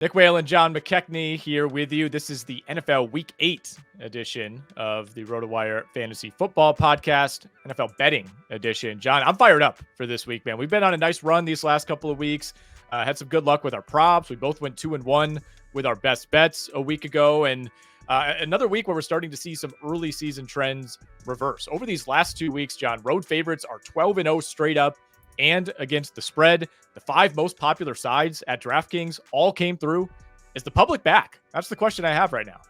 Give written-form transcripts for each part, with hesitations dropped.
Nick Whalen, John McKechnie here with you. This is the NFL Week 8 edition of the RotoWire Fantasy Football Podcast, NFL Betting edition. John, I'm fired up for this week, man. We've been on a nice run these last couple of weeks. Had some good luck with our props. We both went 2-1 with our best bets a week ago. And another week where we're starting to see some early season trends reverse. Over these last 2 weeks, John, road favorites are 12-0 straight up and against the spread. The 5 most popular sides at DraftKings all came through. Is the public back? That's the question I have right now.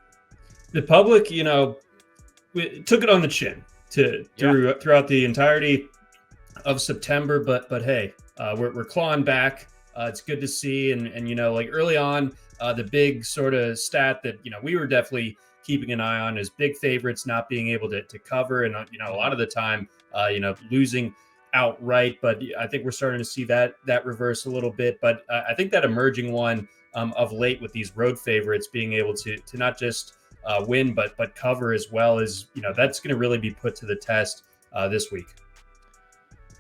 The public, took it on the chin throughout the entirety of September. But hey, we're clawing back. It's good to see. And early on, the big sort of stat that, we were definitely keeping an eye on is big favorites not being able to cover. And, a lot of the time, losing outright, but I think we're starting to see that reverse a little bit. But I think that emerging one of late with these road favorites being able to not just win but cover as well as that's going to really be put to the test this week.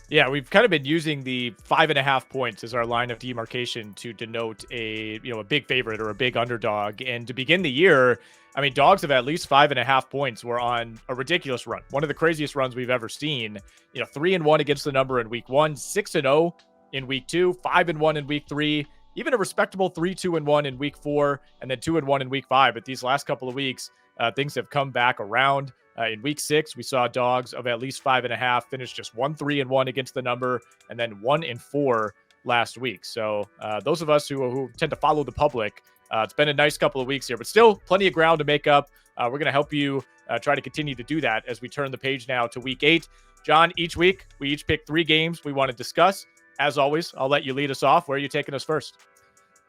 Yeah, we've kind of been using the 5.5 points as our line of demarcation to denote a big favorite or a big underdog. And to begin the year, I mean, dogs of at least 5.5 points were on a ridiculous run. One of the craziest runs we've ever seen. 3-1 against the number in week 1, 6-0 in week 2, 5-1 in week 3, even a respectable 3-2-1 in week 4, and then 2-1 in week 5. But these last couple of weeks, things have come back around. In week 6, we saw dogs of at least 5.5 finish just 1-3-1 against the number, and then 1-4 last week. So those of us who tend to follow the public, it's been a nice couple of weeks here, but still plenty of ground to make up. We're going to help you try to continue to do that as we turn the page now to week 8. John, each week we each pick 3 games we want to discuss. As always, I'll let you lead us off. Where are you taking us first?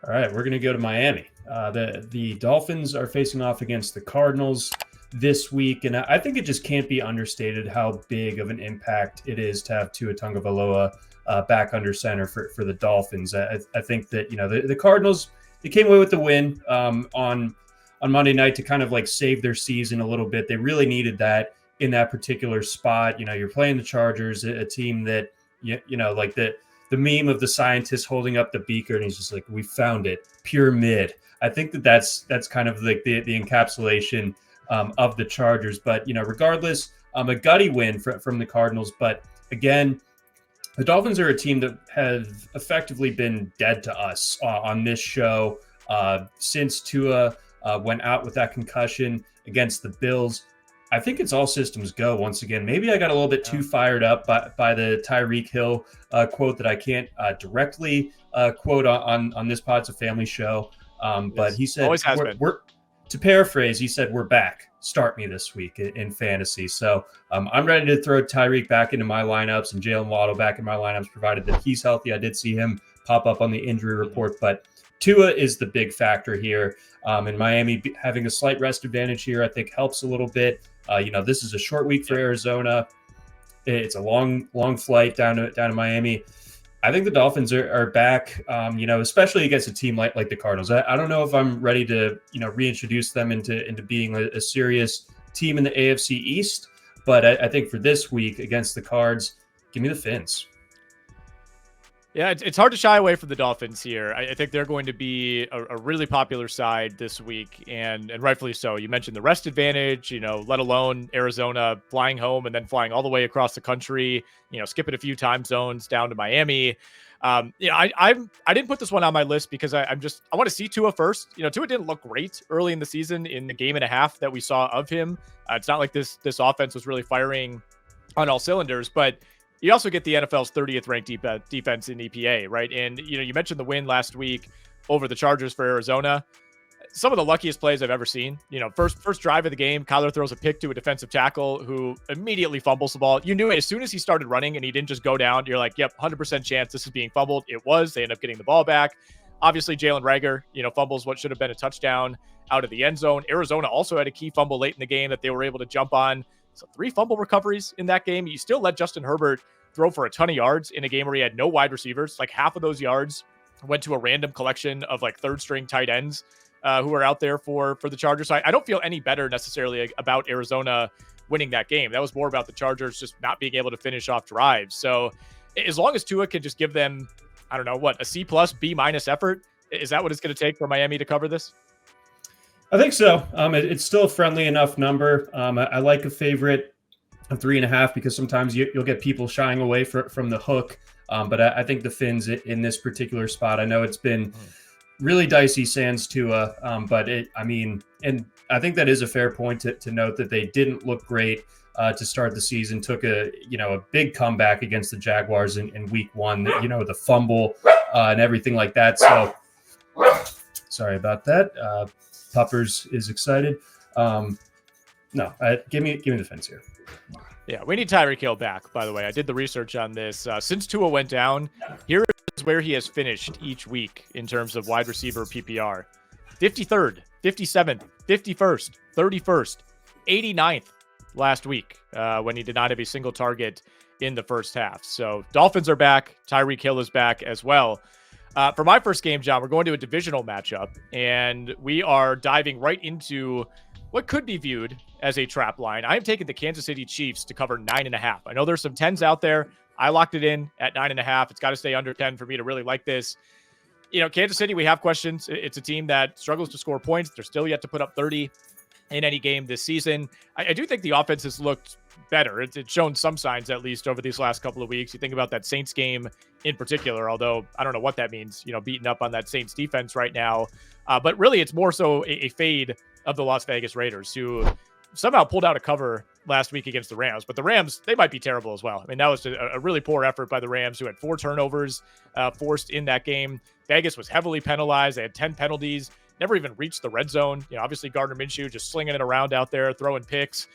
All right, we're going to go to Miami. The Dolphins are facing off against the Cardinals this week, and I think it just can't be understated how big of an impact it is to have Tua Tagovailoa back under center for the Dolphins. I think that the Cardinals, they came away with the win on Monday night to kind of like save their season a little bit. They really needed that in that particular spot. You're playing the Chargers, a team that like the meme of the scientist holding up the beaker and he's just like, we found it, pure mid. I think that's kind of like the encapsulation of the Chargers. But regardless, a gutty win from the Cardinals. But again, the Dolphins are a team that have effectively been dead to us on this show since Tua went out with that concussion against the Bills. I think it's all systems go once again. Maybe I got a little bit too fired up by the Tyreek Hill quote that I can't directly quote on this pod. It's a family show. But he said, always has been. To paraphrase, he said, we're back. Start me this week in fantasy. So I'm ready to throw Tyreek back into my lineups and Jalen Waddle back in my lineups, provided that he's healthy. I did see him pop up on the injury report, but Tua is the big factor here. And Miami having a slight rest advantage here, I think helps a little bit. This is a short week for Arizona. It's a long flight down to Miami. I think the Dolphins are back, especially against a team like the Cardinals. I don't know if I'm ready to, reintroduce them into being a serious team in the AFC East. But I think for this week against the Cards, give me the Fins. Yeah, it's hard to shy away from the Dolphins here. I think they're going to be a really popular side this week, and rightfully so. You mentioned the rest advantage, let alone Arizona flying home and then flying all the way across the country, skipping a few time zones down to Miami. I didn't put this one on my list because I want to see Tua first. Tua didn't look great early in the season in the game and a half that we saw of him. It's not like this offense was really firing on all cylinders, but you also get the NFL's 30th ranked defense in EPA, right? And, you mentioned the win last week over the Chargers for Arizona. Some of the luckiest plays I've ever seen. First drive of the game, Kyler throws a pick to a defensive tackle who immediately fumbles the ball. You knew as soon as he started running and he didn't just go down, you're like, yep, 100% chance this is being fumbled. It was. They end up getting the ball back. Obviously, Jalen Reagor, fumbles what should have been a touchdown out of the end zone. Arizona also had a key fumble late in the game that they were able to jump on. So 3 fumble recoveries in that game. You still let Justin Herbert throw for a ton of yards in a game where he had no wide receivers. Like half of those yards went to a random collection of like third string tight ends who are out there for the Chargers. So I don't feel any better necessarily about Arizona winning that game. That was more about the Chargers just not being able to finish off drives. So as long as Tua can just give them, I don't know what, a C+, B- effort, Is that what it's going to take for Miami to cover this? I think so. It's still a friendly enough number. I like a favorite of 3.5 because sometimes you'll get people shying away from the hook. But I think the Fins in this particular spot, I know it's been really dicey sans Tua, but and I think that is a fair point to note that they didn't look great to start the season. Took a big comeback against the Jaguars in week 1. The fumble and everything like that. So sorry about that. Puppers is excited. Give me the Fins here. Yeah, we need Tyreek Hill back, by the way. I did the research on this. Since Tua went down, here is where he has finished each week in terms of wide receiver PPR. 53rd, 57th, 51st, 31st, 89th last week when he did not have a single target in the first half. So Dolphins are back. Tyreek Hill is back as well. For my first game, John, we're going to a divisional matchup, and we are diving right into what could be viewed as a trap line. I'm taking the Kansas City Chiefs to cover 9.5. I know there's some 10s out there. I locked it in at 9.5. It's got to stay under 10 for me to really like this. Kansas City, we have questions. It's a team that struggles to score points. They're still yet to put up 30 in any game this season. I do think the offense has looked better. It's shown some signs, at least over these last couple of weeks. You think about that Saints game in particular, although I don't know what that means, beating up on that Saints defense right now. But really, it's more so a fade of the Las Vegas Raiders, who somehow pulled out a cover last week against the Rams. But the Rams, they might be terrible as well. I mean, that was a really poor effort by the Rams, who had 4 turnovers forced in that game. Vegas was heavily penalized. They had 10 penalties, never even reached the red zone. Obviously Gardner Minshew just slinging it around out there, throwing picks.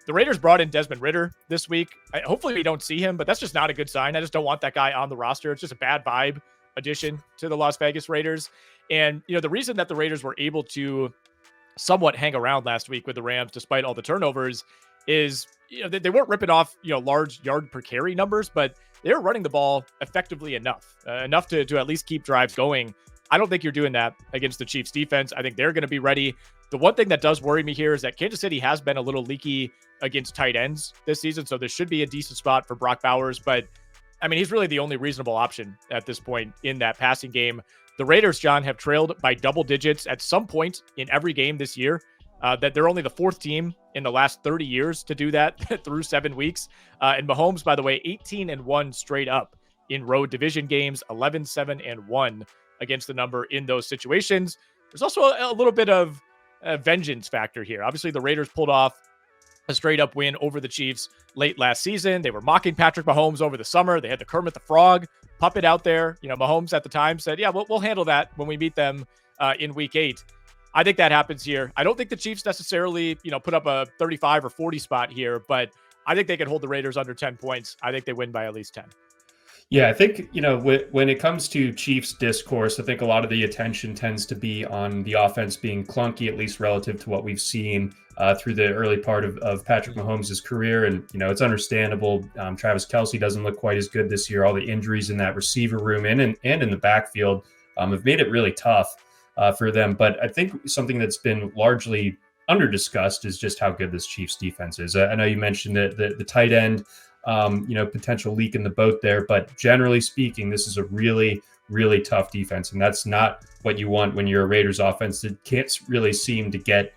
The Raiders brought in Desmond Ridder this week. Hopefully we don't see him, but that's just not a good sign. I just don't want that guy on the roster. It's just a bad vibe addition to the Las Vegas Raiders. And, the reason that the Raiders were able to somewhat hang around last week with the Rams, despite all the turnovers, is, they weren't ripping off, large yard per carry numbers, but they're running the ball effectively enough to at least keep drives going. I don't think you're doing that against the Chiefs defense. I think they're going to be ready. The one thing that does worry me here is that Kansas City has been a little leaky against tight ends this season. So there should be a decent spot for Brock Bowers, but I mean, he's really the only reasonable option at this point in that passing game. The Raiders, John, have trailed by double digits at some point in every game this year. That they're only the 4th team in the last 30 years to do that through 7 weeks. And Mahomes, by the way, 18-1 straight up in road division games, 11-7-1 against the number in those situations. There's also a little bit of a vengeance factor here. Obviously, the Raiders pulled off a straight up win over the Chiefs late last season. They were mocking Patrick Mahomes over the summer. They had the Kermit the Frog puppet out there. Mahomes at the time said, yeah, we'll handle that when we meet them in week 8. I think that happens here. I don't think the Chiefs necessarily, put up a 35 or 40 spot here, but I think they can hold the Raiders under 10 points. I think they win by at least 10. Yeah, I think, when it comes to Chiefs discourse, I think a lot of the attention tends to be on the offense being clunky, at least relative to what we've seen through the early part of Patrick Mahomes' career. And, it's understandable. Travis Kelce doesn't look quite as good this year. All the injuries in that receiver room and in the backfield have made it really tough for them. But I think something that's been largely under-discussed is just how good this Chiefs defense is. I know you mentioned that the tight end, potential leak in the boat there. But generally speaking, this is a really, really tough defense. And that's not what you want when you're a Raiders offense that can't really seem to get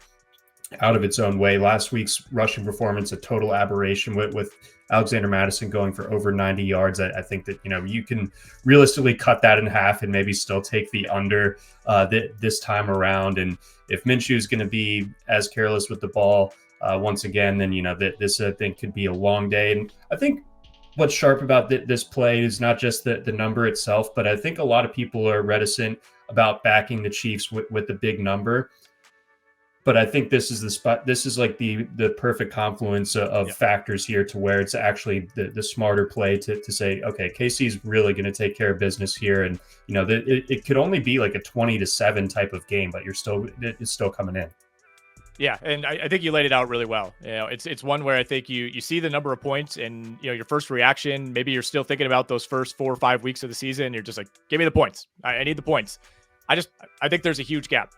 out of its own way. Last week's rushing performance, a total aberration with Alexander Mattison going for over 90 yards. I think that, you can realistically cut that in half and maybe still take the under this time around. And if Minshew is going to be as careless with the ball once again, then, this I think could be a long day. And I think what's sharp about this play is not just the number itself, but I think a lot of people are reticent about backing the Chiefs with the big number. But I think this is the spot. This is like the perfect confluence of factors here to where it's actually the smarter play to say, okay, KC's really going to take care of business here. And, it could only be like a 20-7 type of game, but it's still coming in. Yeah, and I think you laid it out really well. It's one where I think you see the number of points and, your first reaction, maybe you're still thinking about those first 4 or 5 weeks of the season. You're just like, give me the points. I need the points. I think there's a huge gap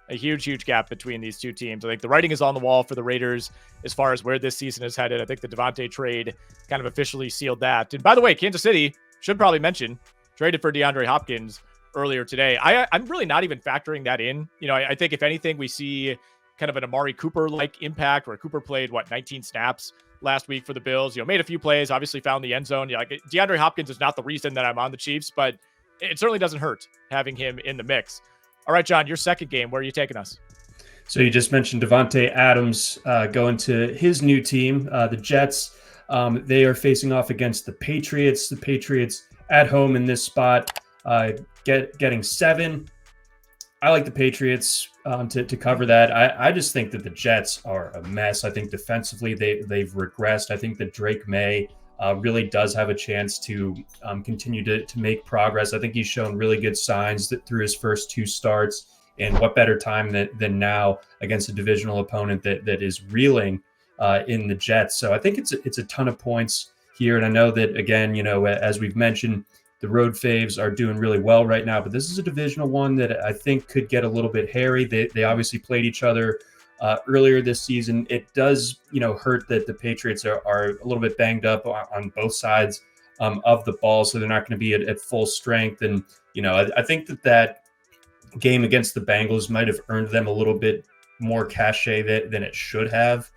between these two teams. I think the writing is on the wall for the Raiders as far as where this season is headed. I think the Devontae trade kind of officially sealed that. And by the way, Kansas City should probably mention traded for DeAndre Hopkins earlier today. I'm really not even factoring that in. I think if anything, we see kind of an Amari Cooper-like impact where Cooper played, 19 snaps last week for the Bills, made a few plays, obviously found the end zone. Like DeAndre Hopkins is not the reason that I'm on the Chiefs, but it certainly doesn't hurt having him in the mix. All right, John, your second game, where are you taking us? So you just mentioned Devontae Adams going to his new team, the Jets. They are facing off against the Patriots. The Patriots at home in this spot, getting 7. I like the Patriots to cover that. I just think that the Jets are a mess. I think defensively they've regressed. I think that Drake May really does have a chance to continue to make progress. I think he's shown really good signs that through his first 2 starts. And what better time than now against a divisional opponent that is reeling in the Jets. So I think it's a ton of points here. And I know that, again, as we've mentioned, the road faves are doing really well right now. But this is a divisional one that I think could get a little bit hairy. They obviously played each other earlier this season. It does, hurt that the Patriots are a little bit banged up on both sides of the ball. So they're not going to be at full strength. And, I think that game against the Bengals might have earned them a little bit more cachet than it should have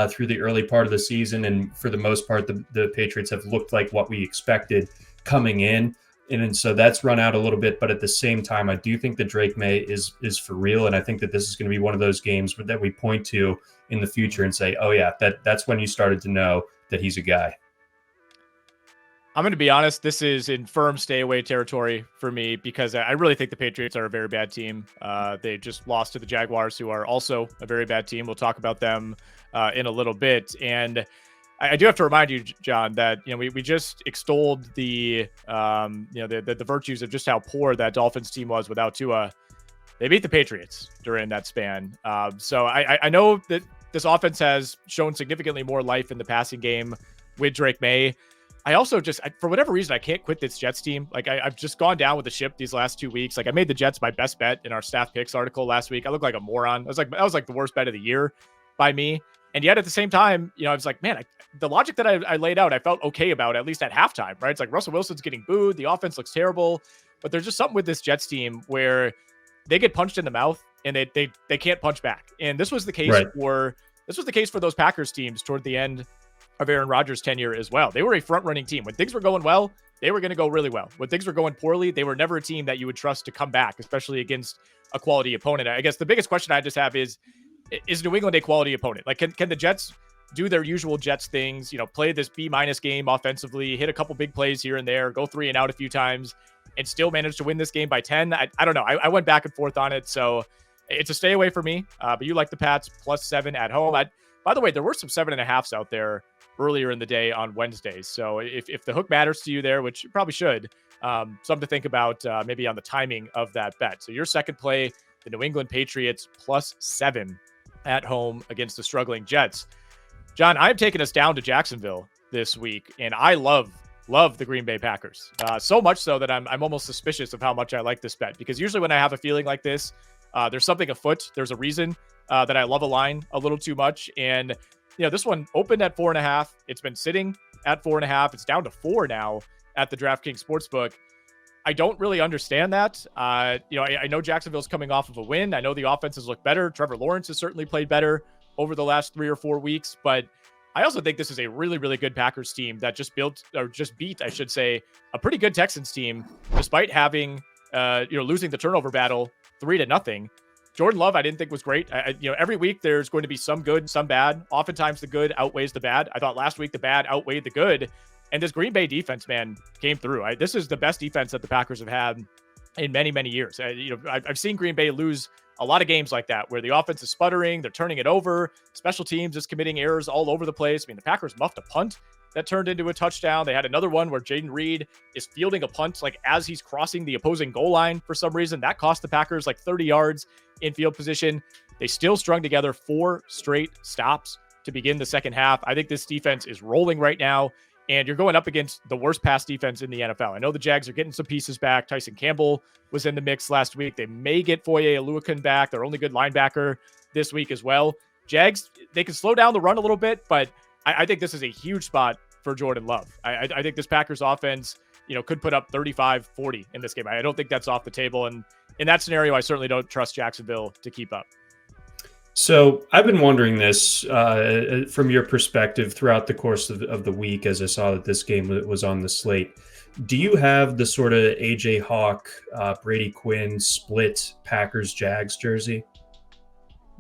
through the early part of the season. And for the most part, the Patriots have looked like what we expected coming in. And so that's run out a little bit. But at the same time, I do think that Drake May is for real. And I think that this is going to be one of those games that we point to in the future and say, oh, yeah, that's when you started to know that he's a guy. I'm going to be honest, this is in firm stay away territory for me because I really think the Patriots are a very bad team. They just lost to the Jaguars, who are also a very bad team. We'll talk about them in a little bit. And I do have to remind you, John, that we just extolled the virtues of just how poor that Dolphins team was without Tua. They beat the Patriots during that span. So I know that this offense has shown significantly more life in the passing game with Drake May. I also for whatever reason, I can't quit this Jets team. Like I've just gone down with the ship these last 2 weeks. Like I made the Jets my best bet in our staff picks article last week. I look like a moron. That was like the worst bet of the year by me. And yet at the same time, I was like, man, the logic that I laid out, I felt okay about, at least at halftime, right? It's like Russell Wilson's getting booed. The offense looks terrible, but there's just something with this Jets team where they get punched in the mouth and they can't punch back. And this was the case for those Packers teams toward the end of Aaron Rodgers' tenure as well. They were a front-running team. When things were going well, they were going to go really well. When things were going poorly, they were never a team that you would trust to come back, especially against a quality opponent. I guess the biggest question I just have is New England a quality opponent? Like, can the Jets do their usual Jets things, play this B- game offensively, hit a couple big plays here and there, go 3 and out a few times, and still manage to win this game by 10? I don't know. I went back and forth on it, so it's a stay away for me. But you like the Pats +7 at home. By the way, there were some 7.5s out there earlier in the day on Wednesdays. So if the hook matters to you there, which you probably should, something to think about maybe on the timing of that bet. So your second play, the New England Patriots +7 at home against the struggling Jets. John, I'm taking us down to Jacksonville this week, and I love the Green Bay Packers. So much so that I'm almost suspicious of how much I like this bet, because usually when I have a feeling like this, there's something afoot. There's a reason that I love a line a little too much. And this one opened at 4.5. It's been sitting at 4.5. It's down to 4 now at the DraftKings Sportsbook. I don't really understand that. I know Jacksonville's coming off of a win. I know the offenses look better. Trevor Lawrence has certainly played better over the last 3 or 4 weeks, but I also think this is a really, really good Packers team that just beat, I should say, a pretty good Texans team, despite having, losing the turnover battle 3-0. Jordan Love, I didn't think was great. Every week there's going to be some good, some bad. Oftentimes the good outweighs the bad. I thought last week the bad outweighed the good. And this Green Bay defense, man, came through. This is the best defense that the Packers have had in many, many years. I've seen Green Bay lose a lot of games like that, where the offense is sputtering, they're turning it over, special teams is committing errors all over the place. The Packers muffed a punt that turned into a touchdown. They had another one where Jaden Reed is fielding a punt as he's crossing the opposing goal line for some reason. That cost the Packers 30 yards in field position. They still strung together 4 straight stops to begin the second half. I think this defense is rolling right now, and you're going up against the worst pass defense in the NFL. I know the Jags are getting some pieces back. Tyson Campbell was in the mix last week. They may get Foye Oluokun back, their only good linebacker, this week as well. Jags, they can slow down the run a little bit, but I think this is a huge spot for Jordan Love. I think this Packers offense could put up 35, 40 in this game. I don't think that's off the table. And in that scenario, I certainly don't trust Jacksonville to keep up. So I've been wondering this from your perspective throughout the course of the week as I saw that this game was on the slate. Do you have the sort of AJ Hawk, Brady Quinn split Packers-Jags jersey?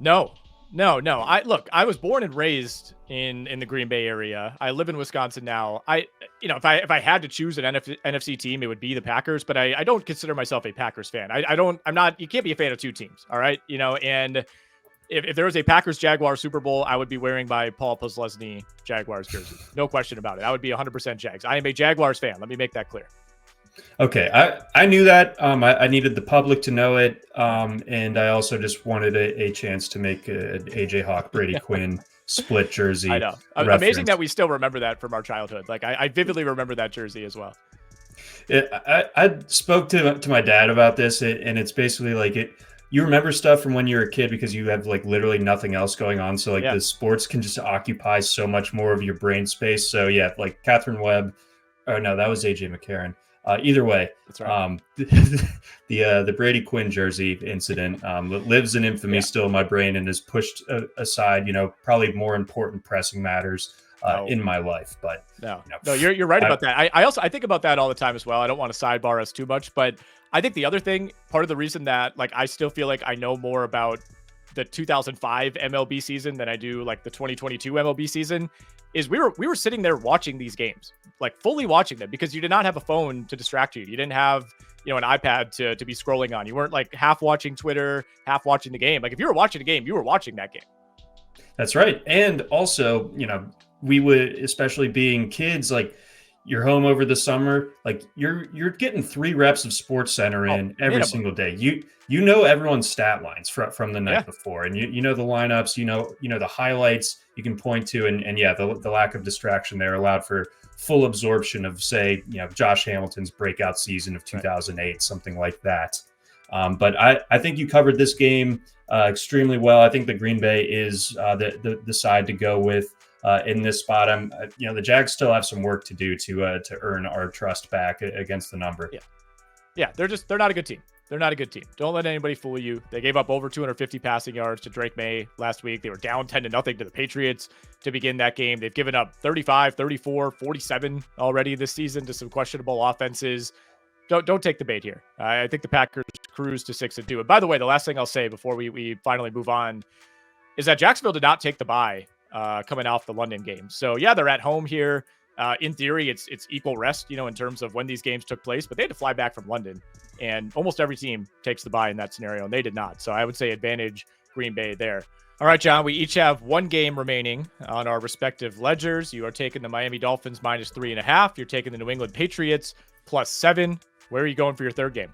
No. I was born and raised in the Green Bay area. I live in Wisconsin now. If I had to choose an NFC team, it would be the Packers, but I don't consider myself a Packers fan. You can't be a fan of two teams. All right. And if there was a Packers-Jaguars Super Bowl, I would be wearing my Paul Posluszny Jaguars jersey. No question about it. I would be 100% Jags. I am a Jaguars fan. Let me make that clear. Okay. I knew that. I needed the public to know it. And I also just wanted a chance to make an AJ Hawk, Brady Quinn split jersey. I know. Reference. Amazing that we still remember that from our childhood. Like I vividly remember that jersey as well. I spoke to my dad about this, and it's basically like it. You remember stuff from when you were a kid because you have like literally nothing else going on. So the sports can just occupy so much more of your brain space. So yeah, like Catherine Webb. Oh no, that was AJ McCarron. Either way, that's right. The Brady Quinn jersey incident lives in infamy still in my brain and is pushed aside. Probably more important pressing matters in my life. But no, you're right about that. I think about that all the time as well. I don't want to sidebar us too much, but I think the other thing, part of the reason that I still feel like I know more about the 2005 MLB season than I do like the 2022 MLB season is we were sitting there watching these games, like fully watching them, because you did not have a phone to distract you. You didn't have, an iPad to be scrolling on. You weren't like half watching Twitter, half watching the game. Like if you were watching a game, you were watching that game. That's right. And also, we would, especially being kids, like you're home over the summer, like you're getting 3 reps of Sports Center in every single day. You know everyone's stat lines from the night before, and you know the lineups, you know the highlights you can point to, and the lack of distraction there allowed for full absorption of, say, Josh Hamilton's breakout season of 2008, something like that. But I think you covered this game extremely well. I think the Green Bay is the side to go with. In this spot, the Jags still have some work to do to earn our trust back against the number. Yeah, they're not a good team. They're not a good team. Don't let anybody fool you. They gave up over 250 passing yards to Drake May last week. They were down 10-0 to the Patriots to begin that game. They've given up 35, 34, 47 already this season to some questionable offenses. Don't take the bait here. I think the Packers cruise to 6-2. And by the way, the last thing I'll say before we finally move on is that Jacksonville did not take the bye coming off the London game. So yeah, they're at home here. In theory, it's equal rest, in terms of when these games took place, but they had to fly back from London, and almost every team takes the bye in that scenario, and they did not. So I would say advantage Green Bay there. All right, John, we each have one game remaining on our respective ledgers. You are taking the Miami Dolphins -3.5. You're taking the New England Patriots +7. Where are you going for your third game?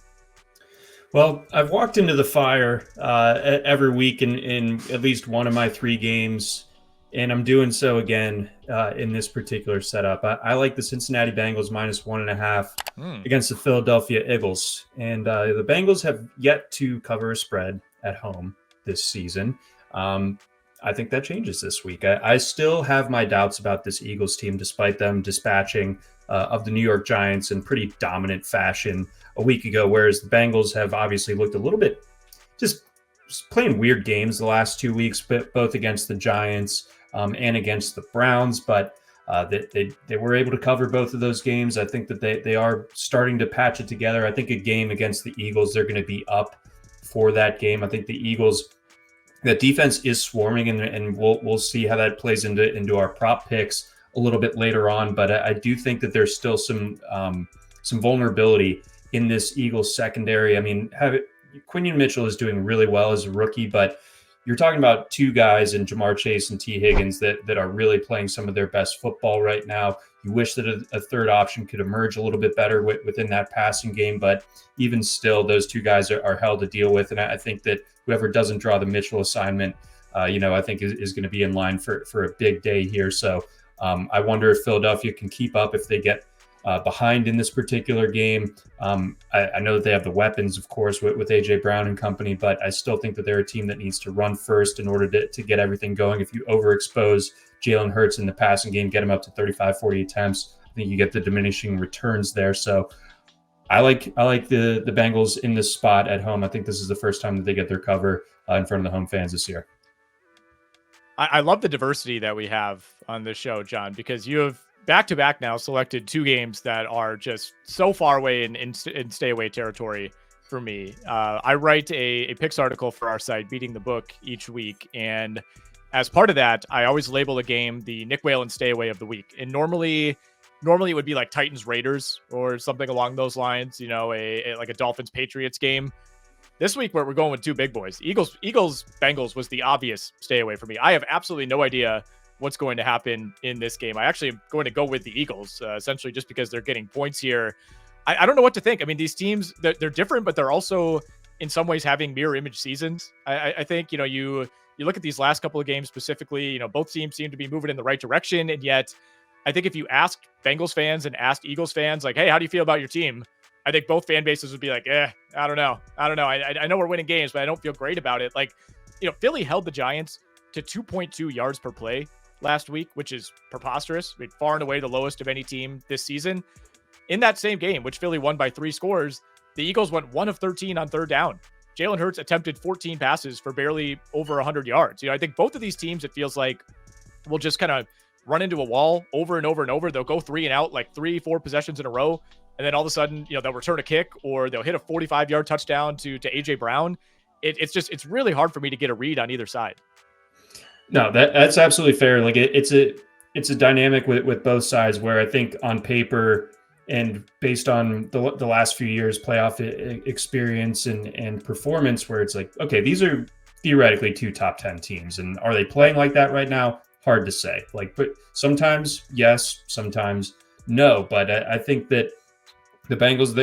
Well, I've walked into the fire every week in at least one of my 3 games. And I'm doing so again in this particular setup. I like the Cincinnati Bengals -1.5 against the Philadelphia Eagles. And the Bengals have yet to cover a spread at home this season. I think that changes this week. I still have my doubts about this Eagles team, despite them dispatching of the New York Giants in pretty dominant fashion a week ago, whereas the Bengals have obviously looked a little bit just playing weird games the last 2 weeks, but both against the Giants and against the Browns, but they were able to cover both of those games. I think that they are starting to patch it together. I think a game against the Eagles, they're going to be up for that game. I think the Eagles, that defense is swarming, and we'll see how that plays into our prop picks a little bit later on. But I do think that there's still some vulnerability in this Eagles secondary. I mean, Quinion Mitchell is doing really well as a rookie, but you're talking about 2 guys in Jamar Chase and T. Higgins that are really playing some of their best football right now. You wish that a third option could emerge a little bit better within that passing game, but even still, those 2 guys are hell to deal with. And I think that whoever doesn't draw the Mitchell assignment, I think is going to be in line for a big day here. So I wonder if Philadelphia can keep up if they get behind in this particular game. I know that they have the weapons, of course, with A.J. Brown and company, but I still think that they're a team that needs to run first in order to get everything going. If you overexpose Jalen Hurts in the passing game, get him up to 35, 40 attempts, I I think you get the diminishing returns there. So I like the Bengals in this spot at home. I think this is the first time that they get their cover in front of the home fans this year. I love the diversity that we have on this show, John, because you have back-to-back now selected two games that are just so far away in stay away territory for me. I write a picks article for our site, Beating the Book, each week. And as part of that, I always label a game the Nick Whalen stay away of the week. And normally it would be like Titans Raiders or something along those lines, you know, like a Dolphins Patriots game. This week, we're going with two big boys. Eagles Bengals was the obvious stay away for me. I have absolutely no idea what's going to happen in this game. I actually am going to go with the Eagles, essentially just because they're getting points here. I don't know what to think. I mean, these teams, they're different, but they're also in some ways having mirror image seasons. I think, you know, you look at these last couple of games specifically, you know, both teams seem to be moving in the right direction. And yet I think if you asked Bengals fans and asked Eagles fans, like, hey, how do you feel about your team? I think both fan bases would be like, I don't know. I know we're winning games, but I don't feel great about it. Like, you know, Philly held the Giants to 2.2 yards per play last week, which is preposterous. I mean, far and away the lowest of any team this season. In that same game, which Philly won by 3 scores, the Eagles went 1 of 13 on third down. Jalen Hurts attempted 14 passes for barely over 100 yards. You know, I think both of these teams, it feels like, will just kind of run into a wall over and over and over. They'll go 3 and out like 3-4 possessions in a row. And then all of a sudden, you know, they'll return a kick or they'll hit a 45-yard touchdown to AJ Brown. It's really hard for me to get a read on either side. No, that's absolutely fair. Like it's a dynamic with both sides where I think on paper and based on the last few years playoff experience and performance, where it's like, okay, these are theoretically 2 top 10 teams, and are they playing like that right now? Hard to say. Like, but sometimes yes, sometimes no. But I think that the Bengals,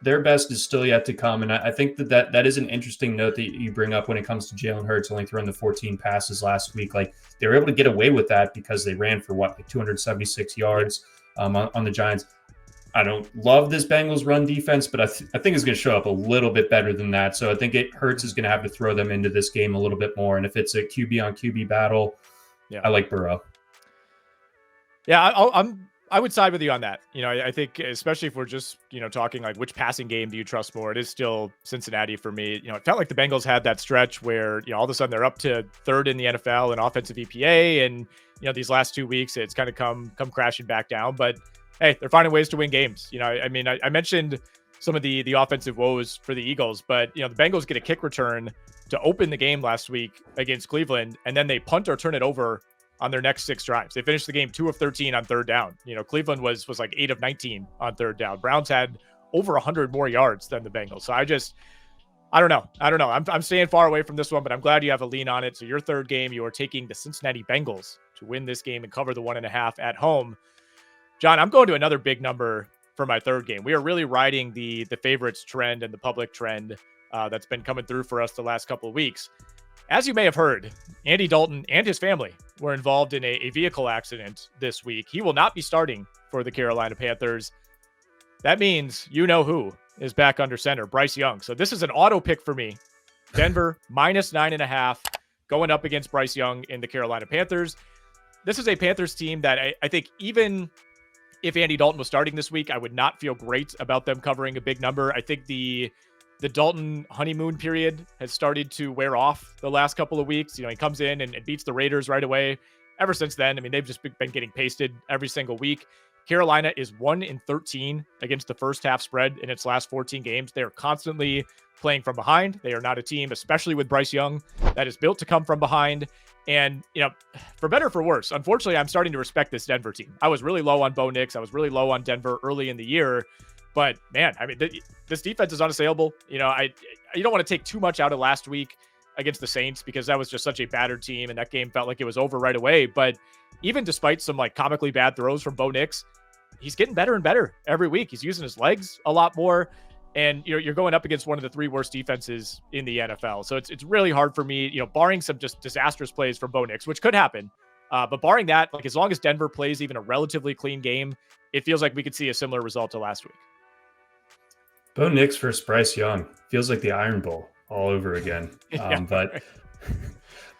their best is still yet to come. And I think that is an interesting note that you bring up when it comes to Jalen Hurts only throwing the 14 passes last week. Like, they were able to get away with that because they ran for like 276 yards on the Giants. I don't love this Bengals run defense, but I think it's going to show up a little bit better than that. So I think Hurts is going to have to throw them into this game a little bit more. And if it's a QB on QB battle, I like Burrow. Yeah, I would side with you on that. You know, I think especially if we're just, you know, talking like which passing game do you trust more? It is still Cincinnati for me. You know, it felt like the Bengals had that stretch where, you know, all of a sudden they're up to 3rd in the NFL in offensive EPA. And, you know, these last 2 weeks, it's kind of come crashing back down. But hey, they're finding ways to win games. You know, I mean, I mentioned some of the offensive woes for the Eagles, but, you know, the Bengals get a kick return to open the game last week against Cleveland, and then they punt or turn it over on their next 6 drives. They finished the game 2 of 13 on third down. You know, Cleveland was like 8 of 19 on third down. Browns had over 100 more yards than the Bengals. So I don't know. I'm staying far away from this one, but I'm glad you have a lean on it. So your third game, you are taking the Cincinnati Bengals to win this game and cover the 1.5 at home. John, I'm going to another big number for my third game. We are really riding the favorites trend and the public trend that's been coming through for us the last couple of weeks. As you may have heard, Andy Dalton and his family were involved in a vehicle accident this week. He will not be starting for the Carolina Panthers. That means you know who is back under center, Bryce Young. So this is an auto pick for me. Denver minus 9.5 going up against Bryce Young in the Carolina Panthers. This is a Panthers team that I think even if Andy Dalton was starting this week, I would not feel great about them covering a big number. I think the Dalton honeymoon period has started to wear off the last couple of weeks. You know, he comes in and beats the Raiders right away. Ever since then, I mean, they've just been getting pasted every single week. Carolina is 1 in 13 against the first half spread in its last 14 games. They are constantly playing from behind. They are not a team, especially with Bryce Young, that is built to come from behind. And, you know, for better or for worse, unfortunately, I'm starting to respect this Denver team. I was really low on Bo Nix. I was really low on Denver early in the year. But, man, I mean, this defense is unassailable. You know, you don't want to take too much out of last week against the Saints because that was just such a battered team, and that game felt like it was over right away. But even despite some, like, comically bad throws from Bo Nix, he's getting better and better every week. He's using his legs a lot more. And you're going up against one of the 3 worst defenses in the NFL. So it's really hard for me, you know, barring some just disastrous plays from Bo Nix, which could happen. But barring that, like as long as Denver plays even a relatively clean game, it feels like we could see a similar result to last week. Bo Nix versus Bryce Young feels like the Iron Bowl all over again.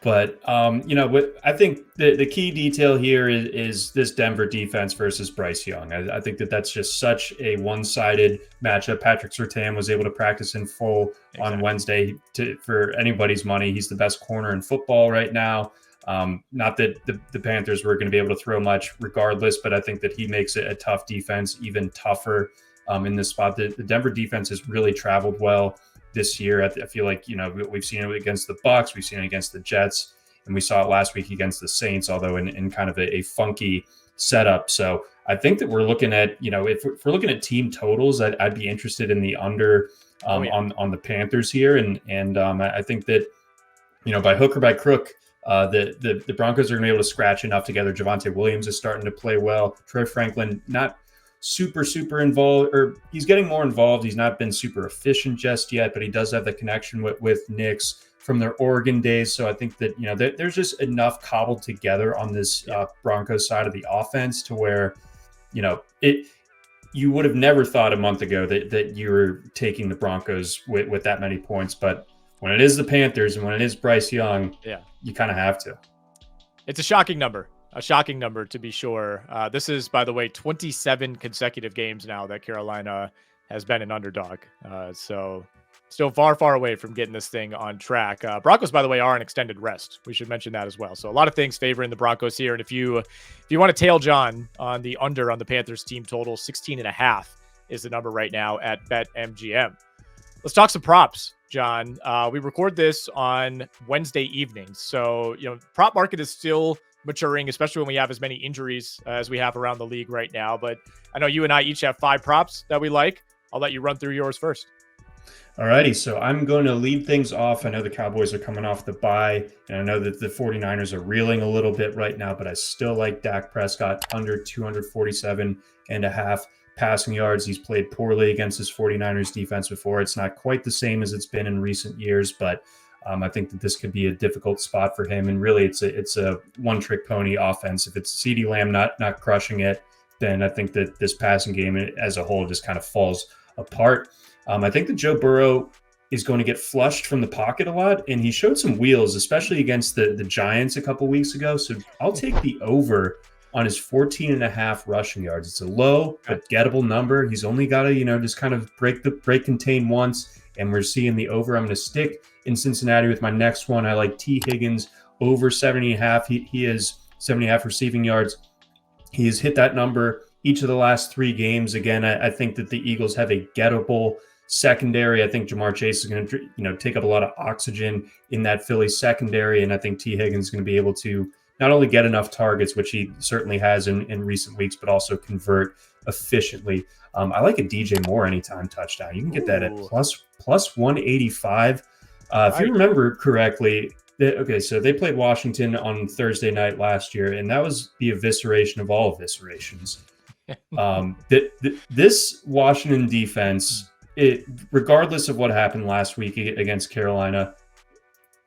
But I think the key detail here is this Denver defense versus Bryce Young. I think that's just such a one-sided matchup. Patrick Surtain was able to practice in full on Wednesday. For anybody's money, he's the best corner in football right now. Not that the Panthers were going to be able to throw much regardless, but I think that he makes it a tough defense even tougher in this spot. The Denver defense has really traveled well this year. I feel like, we've seen it against the Bucs, we've seen it against the Jets, and we saw it last week against the Saints, although in kind of a funky setup. So I think that we're looking at, if we're looking at team totals, I'd be interested in the under on the Panthers here. And I think that, by hook or by crook, the Broncos are going to be able to scratch enough together. Javonte Williams is starting to play well. Troy Franklin, not super involved, or he's getting more involved. He's not been super efficient just yet, but he does have the connection with Nix from their Oregon days. So I think that, there's just enough cobbled together on this Broncos side of the offense to where, you would have never thought a month ago that you were taking the Broncos with that many points. But when it is the Panthers and when it is Bryce Young, you kind of have to. It's a shocking number. A shocking number, to be sure. This is, by the way, 27 consecutive games now that Carolina has been an underdog. So still far away from getting this thing on track. Broncos, by the way, are an extended rest. We should mention that as well. So a lot of things favoring the Broncos here. And if you want to tail John on the under on the Panthers team total, 16.5 is the number right now at BetMGM. Let's talk some props, John. We record this on Wednesday evenings. So, prop market is still maturing, especially when we have as many injuries as we have around the league right now. But I know you and I each have 5 props that we like. I'll let you run through yours first. All righty. So I'm going to lead things off. I know the Cowboys are coming off the bye, and I know that the 49ers are reeling a little bit right now, but I still like Dak Prescott under 247.5 passing yards. He's played poorly against his 49ers defense before. It's not quite the same as it's been in recent years, but I think that this could be a difficult spot for him. And really, it's a one-trick pony offense. If it's CeeDee Lamb not crushing it, then I think that this passing game as a whole just kind of falls apart. I think that Joe Burrow is going to get flushed from the pocket a lot, and he showed some wheels, especially against the Giants a couple weeks ago. So I'll take the over on his 14.5 rushing yards. It's a low but gettable number. He's only got to, just kind of break contain once, and we're seeing the over. I'm going to stick in Cincinnati with my next one. I like T. Higgins over 70.5. He is 70.5 receiving yards. He has hit that number each of the last 3 games. Again, I think that the Eagles have a gettable secondary. I think Jamar Chase is going to, take up a lot of oxygen in that Philly secondary, and I think T. Higgins is going to be able to not only get enough targets, which he certainly has in recent weeks, but also convert efficiently. I like a DJ Moore anytime touchdown. You can get that at plus 185. If you remember correctly, so they played Washington on Thursday night last year, and that was the evisceration of all eviscerations. This Washington defense, regardless of what happened last week against Carolina,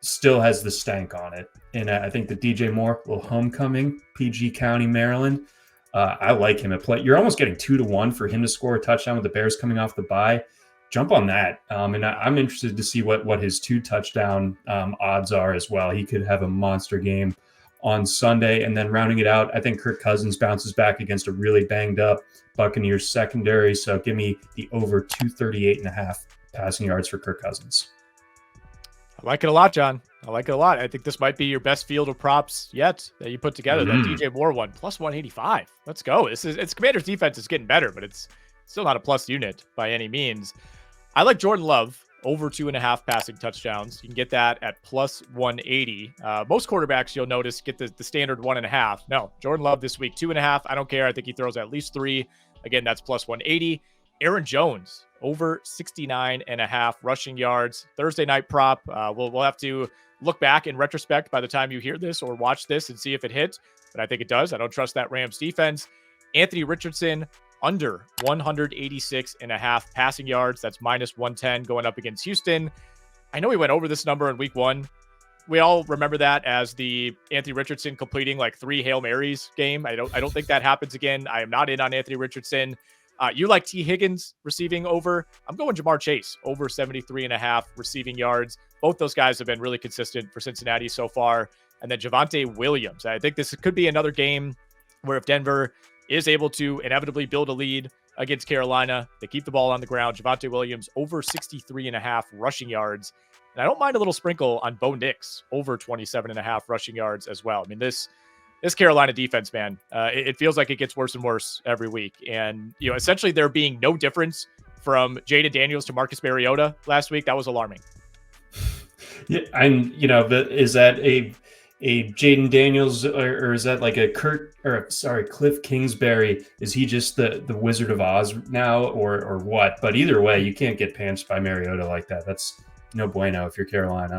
still has the stank on it. And I think that DJ Moore, little homecoming, PG County, Maryland, I like him at play. You're almost getting 2-1 for him to score a touchdown with the Bears coming off the bye. Jump on that. And I'm interested to see what his 2 touchdown odds are as well. He could have a monster game on Sunday. And then rounding it out, I think Kirk Cousins bounces back against a really banged up Buccaneers secondary. So give me the over 238.5 passing yards for Kirk Cousins. I like it a lot, John. I like it a lot. I think this might be your best field of props yet that you put together. That DJ Moore one, plus 185. Let's go. It's Commanders defense is getting better, but it's still not a plus unit by any means. I like Jordan Love over 2.5 passing touchdowns. You can get that at plus 180. Most quarterbacks, you'll notice, get the standard 1.5. No, Jordan Love this week, 2.5. I don't care. I think he throws at least 3. Again, that's plus 180. Aaron Jones over 69.5 rushing yards. Thursday night prop. We'll have to look back in retrospect by the time you hear this or watch this and see if it hit. But I think it does. I don't trust that Rams defense. Anthony Richardson under 186.5 passing yards. That's minus 110 going up against Houston. I know we went over this number in week 1. We all remember that as the Anthony Richardson completing like 3 Hail Marys game. I don't think that happens again. I am not in on Anthony Richardson. You like T. Higgins receiving over. I'm going Jamar Chase over 73.5 receiving yards. Both those guys have been really consistent for Cincinnati so far. And then Javonte Williams. I think this could be another game where if Denver is able to inevitably build a lead against Carolina, they keep the ball on the ground. Javonte Williams over 63.5 rushing yards. And I don't mind a little sprinkle on Bo Nix over 27.5 rushing yards as well. I mean, this Carolina defense, man, it feels like it gets worse and worse every week. And, essentially there being no difference from Jaden Daniels to Marcus Mariota last week, that was alarming. Yeah, and, is that a Jaden Daniels or is that like a Cliff Kingsbury? Is he just the Wizard of Oz now or what? But either way, you can't get panched by Mariota like that. That's no bueno if you're Carolina.